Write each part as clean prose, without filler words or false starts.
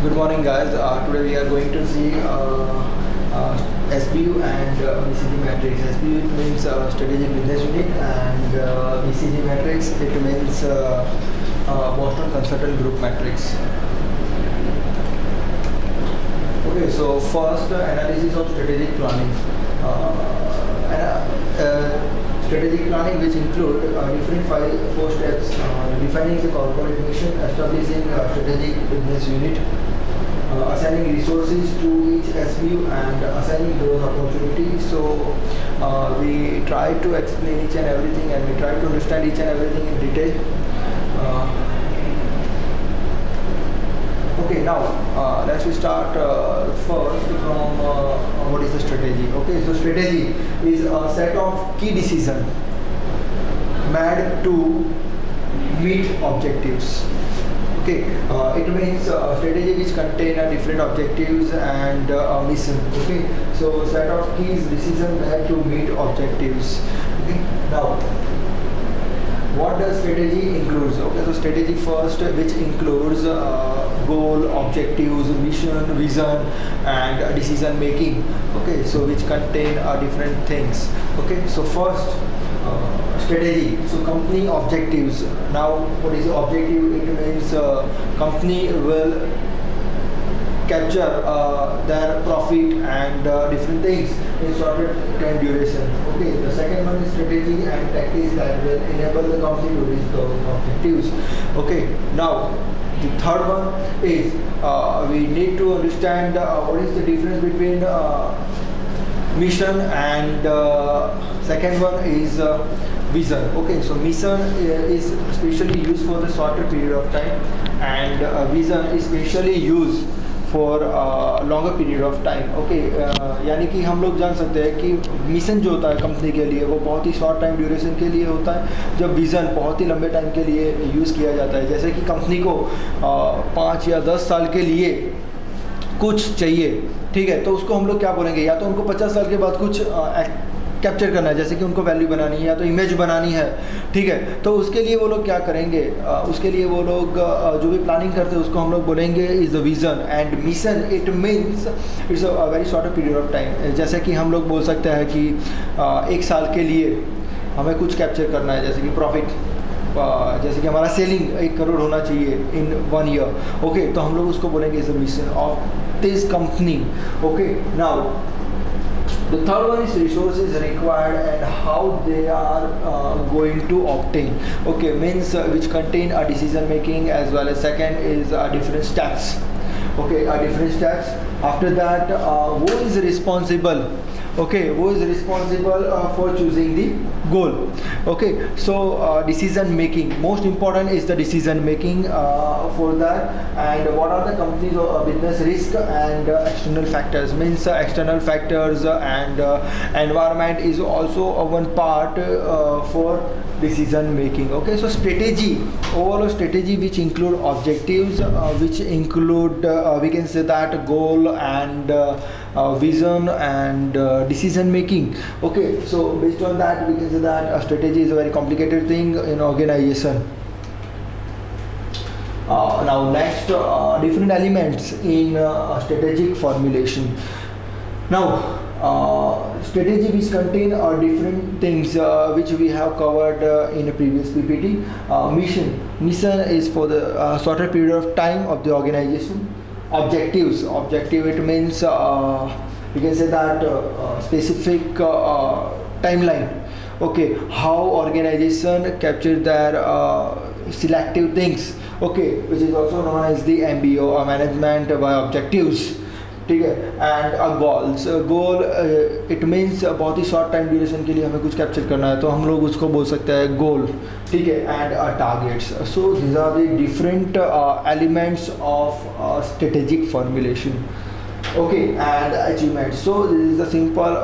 Good morning, guys. Today we are going to see SBU and BCG matrix. SBU it means strategic business unit, and BCG matrix it means Boston Consultant Group matrix. Okay, so first analysis of strategic planning. Strategic planning, which include different four steps: defining the corporate mission, establishing a strategic business unit, assigning resources to each SBU, and assigning growth opportunities. So we try to explain each and everything, and we try to understand each and everything in detail. Okay, now let's start first from what is the strategy. Okay, so strategy is a set of key decisions made to meet objectives. Okay, it means strategy which contain different objectives and a mission. Okay, so set of keys decisions made to meet objectives. Okay, now what does strategy includes? Okay, so strategy first, which includes goal, objectives, mission, vision, and decision making. Okay, so which contain different things. Okay, so first strategy. So company objectives. Now, what is the objective? It means company will capture their profit and different things in shorter time duration. Okay, the second one is strategy and tactics that will enable the company to reach those objectives. Okay, now the third one is we need to understand what is the difference between mission and second one is vision. Okay, so mission is specially used for the shorter period of time, and vision is specially used for longer period of time. Okay, यानी कि हम लोग जान सकते हैं कि mission जो होता है कंपनी के लिए वो बहुत ही शॉर्ट टाइम ड्यूरेशन के लिए होता है, जब विज़न बहुत ही लंबे टाइम के लिए यूज़ किया जाता है. जैसे कि कंपनी को 5 या 10 साल के लिए कुछ चाहिए, ठीक है, तो उसको हम लोग क्या बोलेंगे, या तो उनको 50 साल के बाद कुछ कैप्चर करना है, जैसे कि उनको वैल्यू बनानी है या तो इमेज बनानी है, ठीक है, तो उसके लिए वो लोग क्या करेंगे, उसके लिए वो लोग जो भी प्लानिंग करते हैं उसको हम लोग बोलेंगे is the vision. And mission it means it's a very short period of time. जैसे कि हम लोग बोल सकते हैं कि 1 साल के लिए हमें कुछ कैप्चर करना है, जैसे कि प्रॉफिट, जैसे कि हमारा सेलिंग 1 करोड़ होना चाहिए इन 1 ईयर. ओके, तो हम लोग उसको बोलेंगे is the mission of this company. Okay, now the third one is resources required and how they are going to obtain. Okay, means which contain a decision making, as well as second is different steps. Okay, different steps. After that, who is responsible? Okay, who is responsible for choosing the goal? Okay, so decision making, most important is the decision making for that. And what are the company's business risk and external factors? Means external factors and environment is also one part for decision making. Okay, so strategy, overall strategy which include objectives, which include we can say that goal and vision and decision making. Okay, so based on that we can say that a strategy is a very complicated thing in organization. Now next, different elements in strategic formulation. Now strategy which contain different things which we have covered in a previous PPT. Mission is for the shorter period of time of the organization. Objective it means you can say that specific timeline. Okay, how organization capture their selective things. Okay, which is also known as the MBO, management by objectives. ठीक है, and goal it means बहुत ही short time duration के लिए हमें कुछ capture करना है, तो हम लोग उसको बोल सकते हैं गोल, ठीक है, and targets. So these are the different elements of strategic formulation. Okay, and achievement. So this is a simple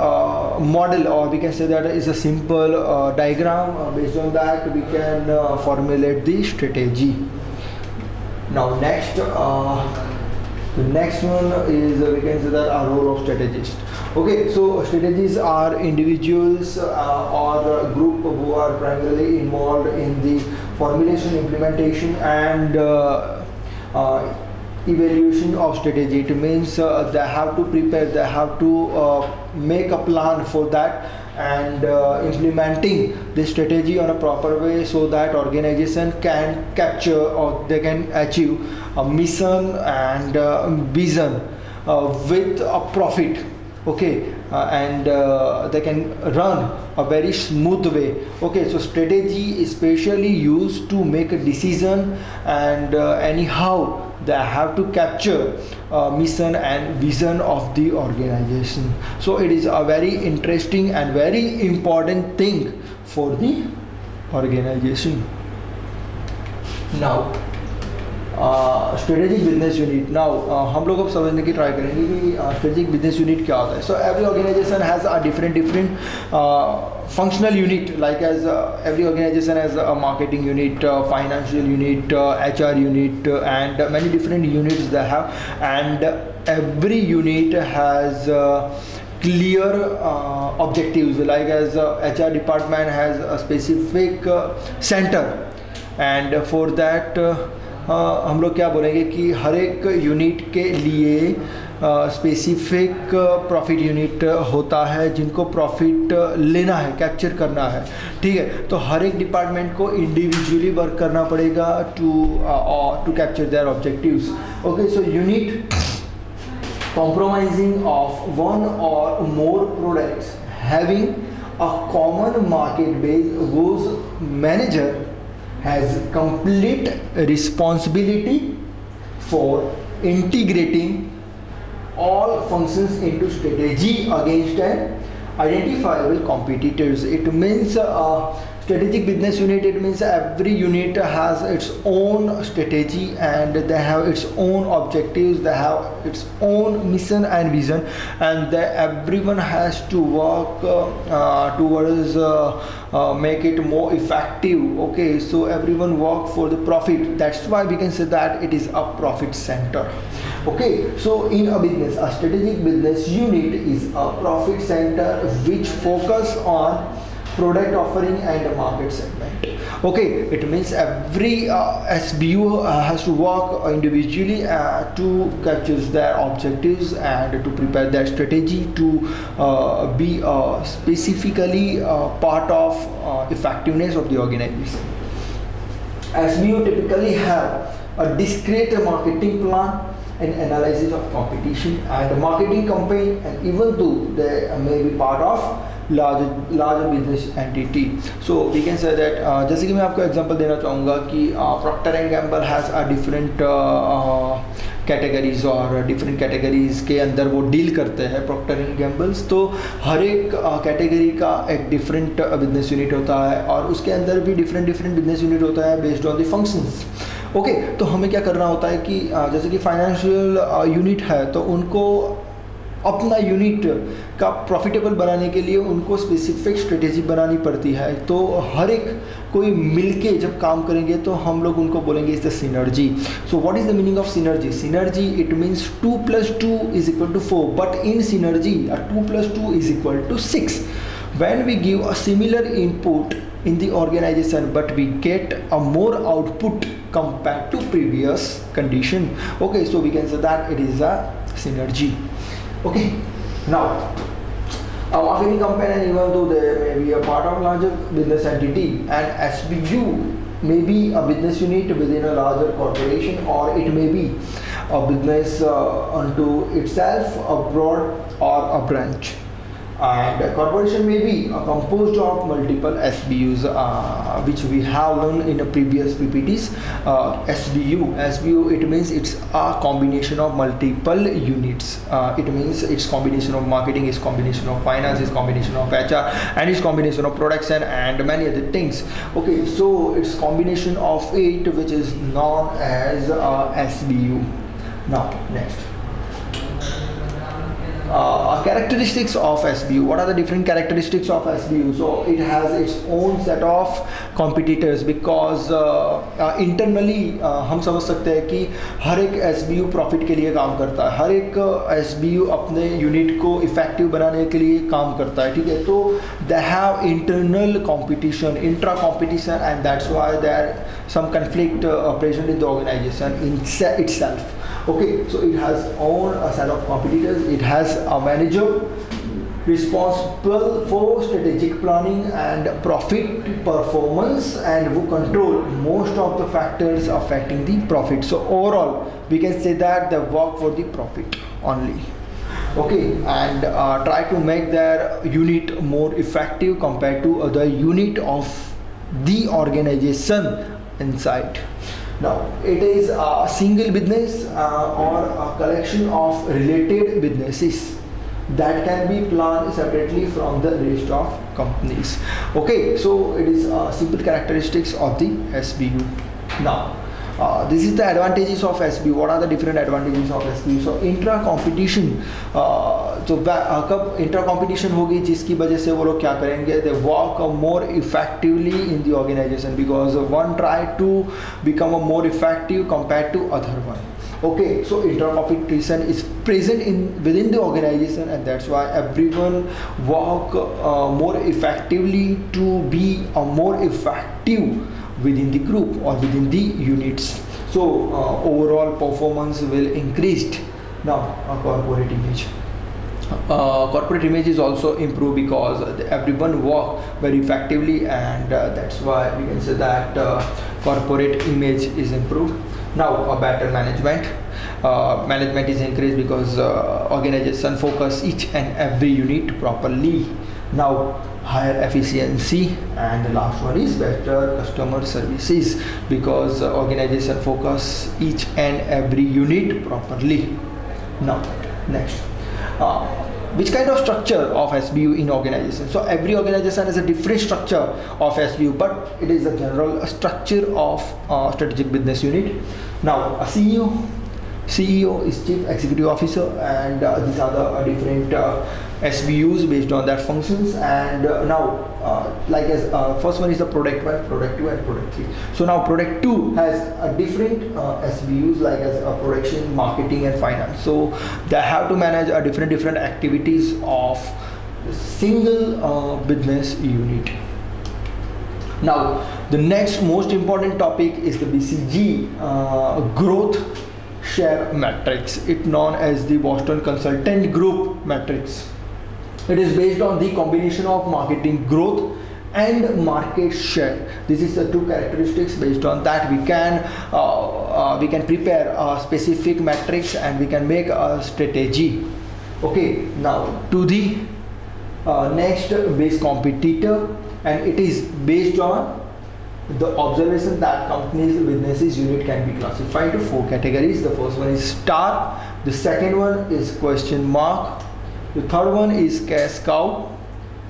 model, or we can say that is a simple diagram. Based on that we can formulate the strategy. Now next, the next one is we can say that a role of strategist. Okay, so strategists are individuals or a group who are primarily involved in the formulation, implementation, and evaluation of strategy. It means they have to prepare, they have to make a plan for that, and implementing the strategy on a proper way so that organization can capture or they can achieve a mission and vision with a profit. Okay, and they can run a very smooth way. Okay, so strategy is specially used to make a decision, and anyhow they have to capture mission and vision of the organization. So it is a very interesting and very important thing for the organization. Now strategic business unit. Now हम लोग अब समझने की try करेंगे कि strategic business unit क्या होता है. So every organisation has a different functional unit, like as every organization has a marketing unit, financial unit, HR unit, and many different units they have, and every unit has clear objectives, like as HR department has a specific center, and for that हम लोग क्या बोलेंगे कि हर एक unit के लिए specific profit unit होता है जिनको प्रॉफिट लेना है, कैप्चर करना है. ठीक है, तो हर एक डिपार्टमेंट को इंडिविजुअली वर्क करना पड़ेगा to capture their objectives. Okay, so unit compromising of one or more products having a common market base, whose manager has complete responsibility for integrating all functions into strategy against an identifiable competitors. It means strategic business unit, it means every unit has its own strategy and they have its own objectives, they have its own mission and vision, and everyone has to work towards make it more effective. Okay, so everyone work for the profit. That's why we can say that it is a profit center. Okay, so in a business, a strategic business unit is a profit center which focus on product offering and market segment. Okay, it means every SBU has to work individually to capture their objectives and to prepare their strategy to be specifically part of effectiveness of the organization. SBU typically have a discrete marketing plan and analysis of competition and marketing campaign, and even though they may be part of larger business entity. So we can say that जैसे कि मैं आपको example देना चाहूँगा कि Procter and Gamble has a different categories और different categories के अंदर वो डील करते हैं Procter and Gamble. तो हर एक कैटेगरी का एक डिफरेंट बिजनेस यूनिट होता है और उसके अंदर भी डिफरेंट बिजनेस यूनिट होता है based on the functions. Okay, तो हमें क्या करना होता है कि जैसे कि फाइनेंशियल यूनिट है तो उनको अपना यूनिट का प्रॉफिटेबल बनाने के लिए उनको स्पेसिफिक स्ट्रेटेजी बनानी पड़ती है. तो हर एक कोई मिलके जब काम करेंगे तो हम लोग उनको बोलेंगे is the synergy. So what is the meaning of synergy? Synergy it means 2 + 2 = 4, but in synergy 2 + 2 = 6. When we give a similar input in the organization but we get a more output compared to previous condition. Okay, so we can say that it is a synergy. Okay, now a marketing company, even though they may be a part of larger business entity, and SBU may be a business unit within a larger corporation, or it may be a business unto itself, abroad, or a branch. And a corporation may be composed of multiple SBUs, which we have learned in the previous PPTs. SBU, it means it's a combination of multiple units. It means it's combination of marketing, it's combination of finance, it's combination of HR, and it's combination of production and many other things. Okay, so it's combination of it which is known as SBU. Now next. Characteristics of SBU. What are the different characteristics of SBU? So it has its own set of competitors because internally हम समझ सकते हैं कि हर एक SBU profit के लिए काम करता है, हर एक SBU अपने यूनिट को इफेक्टिव बनाने के लिए काम करता है. ठीक है, तो they have internal competition, intra competition, and that's why there some conflict present in the organization in itself. Okay, so it has own a set of competitors. It has a manager responsible for strategic planning and profit performance, and who control most of the factors affecting the profit. So overall we can say that they work for the profit only. Okay, and try to make their unit more effective compared to other unit of the organization inside. Now it is a single business or a collection of related businesses that can be planned separately from the rest of companies. Okay, so it is simple characteristics of the SBU. Now this is the advantages of SBU. What are the different advantages of SBU? So intra competition, तो कब intra competition होगी जिसकी वजह से वो लोग क्या करेंगे, they work more effectively in the organisation because one try to become a more effective compare to other one. Okay, so inter-competition is present within the organization, and that's why everyone work more effectively to be more effective within the group or within the units. So overall performance will increased. Now corporate image. Corporate image is also improved because everyone work very effectively, and that's why we can say that corporate image is improved. Now a better management. Management is increased because organization focus each and every unit properly. Now higher efficiency, and the last one is better customer services because organization focus each and every unit properly. Now next, which kind of structure of SBU in organization? So every organization has a different structure of SBU, but it is a general structure of strategic business unit. Now a CEO is Chief Executive Officer, and these are the different SBUs based on that functions. And now like as first one is the product 1, product 2 and product 3. So now product 2 has a different SBUs like as production, marketing and finance. So they have to manage different activities of single business unit. Now the next most important topic is the BCG growth share matrix. It known as the Boston Consultant Group matrix. It is based on the combination of marketing growth and market share. This is the two characteristics. Based on that we can prepare a specific matrix and we can make a strategy. Okay, now to the next base competitor, and it is based on the observation that companies businesses unit can be classified to 4 categories. The first one is star, the second one is question mark, the third one is cash cow,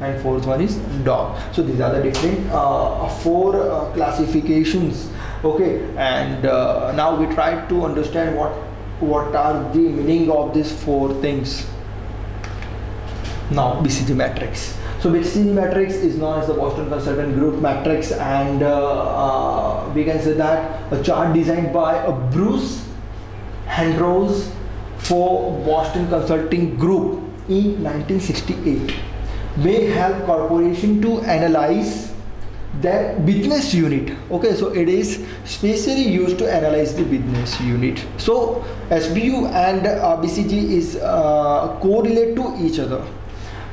and fourth one is dog. So these are the different 4 classifications. Okay, and now we try to understand what are the meaning of these 4 things. Now BCG matrix. So BCG matrix is known as the Boston Consultant Group matrix, and we can say that a chart designed by Bruce Handrose for Boston Consulting Group in 1968 may help corporation to analyze their business unit. Okay, so it is specially used to analyze the business unit. So SBU and BCG is correlate to each other.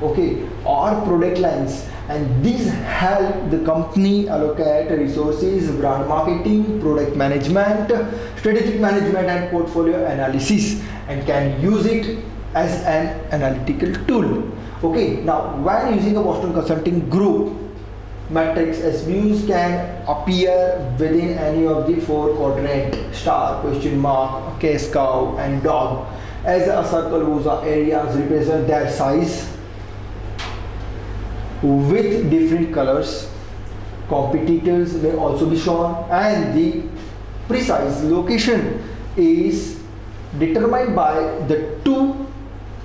Okay, or product lines, and these help the company allocate resources, brand marketing, product management, strategic management and portfolio analysis, and can use it as an analytical tool. Okay, now when using a Boston Consulting Group matrix, SBUs can appear within any of the 4 quadrant: star, question mark, cash cow and dog. As a circle whose areas represent their size with different colors. Competitors may also be shown, and the precise location is determined by the 2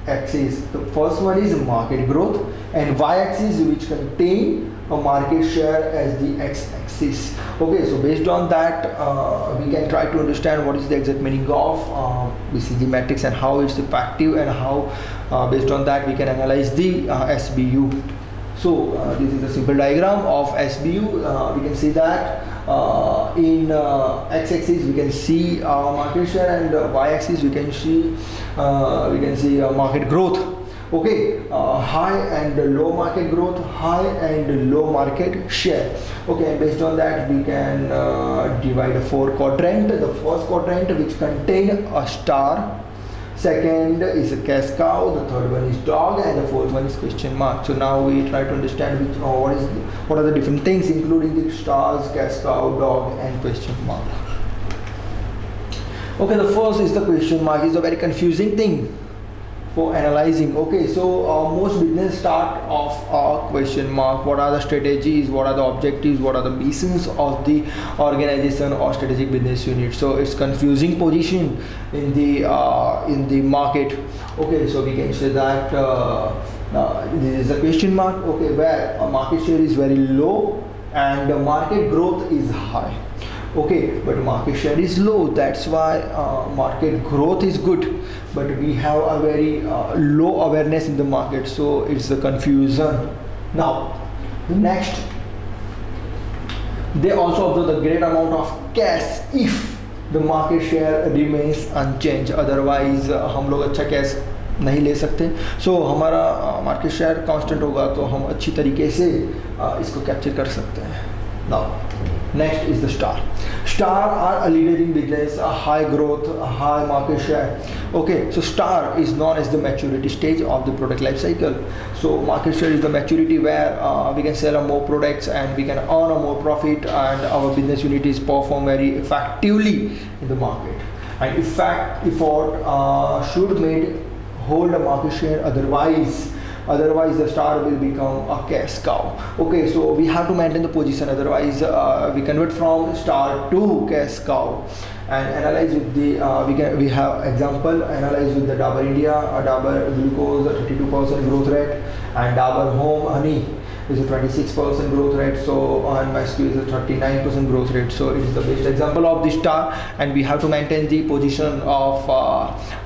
axes. The first one is market growth, and y-axis which contain a market share as the x-axis. Okay, so based on that we can try to understand what is the exact meaning of BCG matrix and how it's effective, and how based on that we can analyze the SBU. So this is a simple diagram of SBU. We can see that In x-axis we can see market share, and y-axis we can see market growth. Okay, high and low market growth, high and low market share. Okay, and based on that we can divide a 4 quadrant. The first quadrant, which contain a star, second is a cash cow, the third one is dog, and the fourth one is question mark. So now we try to understand what are the different things, including the stars, cash cow, dog, and question mark. Okay, the first is the question mark. Is a very confusing thing for analyzing. Okay, so most business start off a question mark. What are the strategies, what are the objectives, what are the missions of the organization or strategic business unit? So it's confusing position in the market. Okay, so we can say that this is a question mark. Okay, where market share is very low and the market growth is high. Okay, but market share is low, that's why market growth is good, but we have a very low awareness in the market, so it's a confusion. Now the next, they also observe the great amount of cash if the market share remains unchanged. Otherwise हम लोग अच्छा cash नहीं ले सकते. सो हमारा market share constant होगा तो हम अच्छी तरीके से इसको कैप्चर कर सकते हैं. Now next is the star. Star are a leader in business, a high growth, a high market share. Okay, so star is known as the maturity stage of the product life cycle. So market share is the maturity where we can sell more products and we can earn a more profit, and our business unit is perform very effectively in the market. And effort should hold a market share, otherwise the star will become a cash cow. Okay, so we have to maintain the position, otherwise we convert from star to cash cow. And analyze with the we have example, analyze with the Dabur India, Dabur Glucose 32% growth rate, and Dabur Home Honey is a 26% growth rate. So on Mascu is a 39% growth rate. So it is the best example of the star, and we have to maintain the position of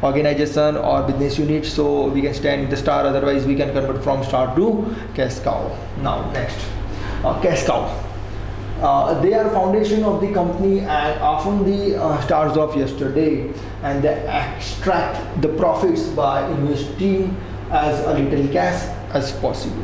organization or business unit, so we can stand in the star, otherwise we can convert from star to cash cow. Now next, cash cow. They are foundation of the company and often the stars of yesterday, and they extract the profits by investing as a little cash as possible.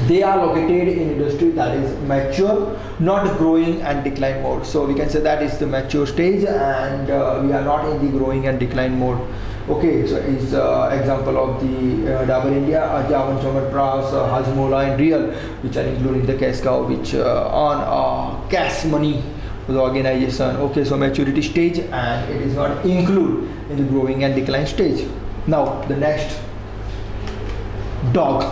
They are located in industry that is mature, not growing and decline mode. So we can say that is the mature stage, and we are not in the growing and decline mode. Okay, so is example of the Dabur India, Javan Chyawanprash, Hajmola, and Real, which are including the cash cow, which earn cash money for the organization. Okay, so maturity stage, and it is not included in the growing and decline stage. Now the next, dog.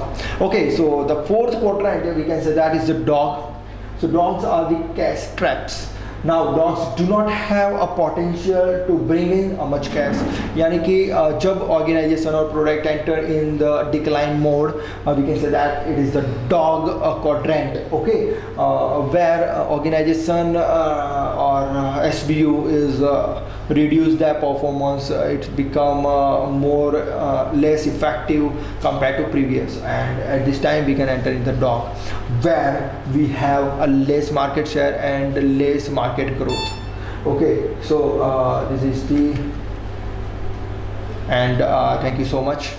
Okay, so the fourth quadrant we can say that is the dog. So dogs are the cash traps. Now dogs do not have a potential to bring in a much cash. यानी कि जब organization or product enter in the decline mode, we can say that it is the dog quadrant. Okay, where organization or SBU is reduce their performance, it's become less effective compared to previous, and at this time we can enter in the dog, where we have a less market share and less market growth. Okay, so this is the, and thank you so much.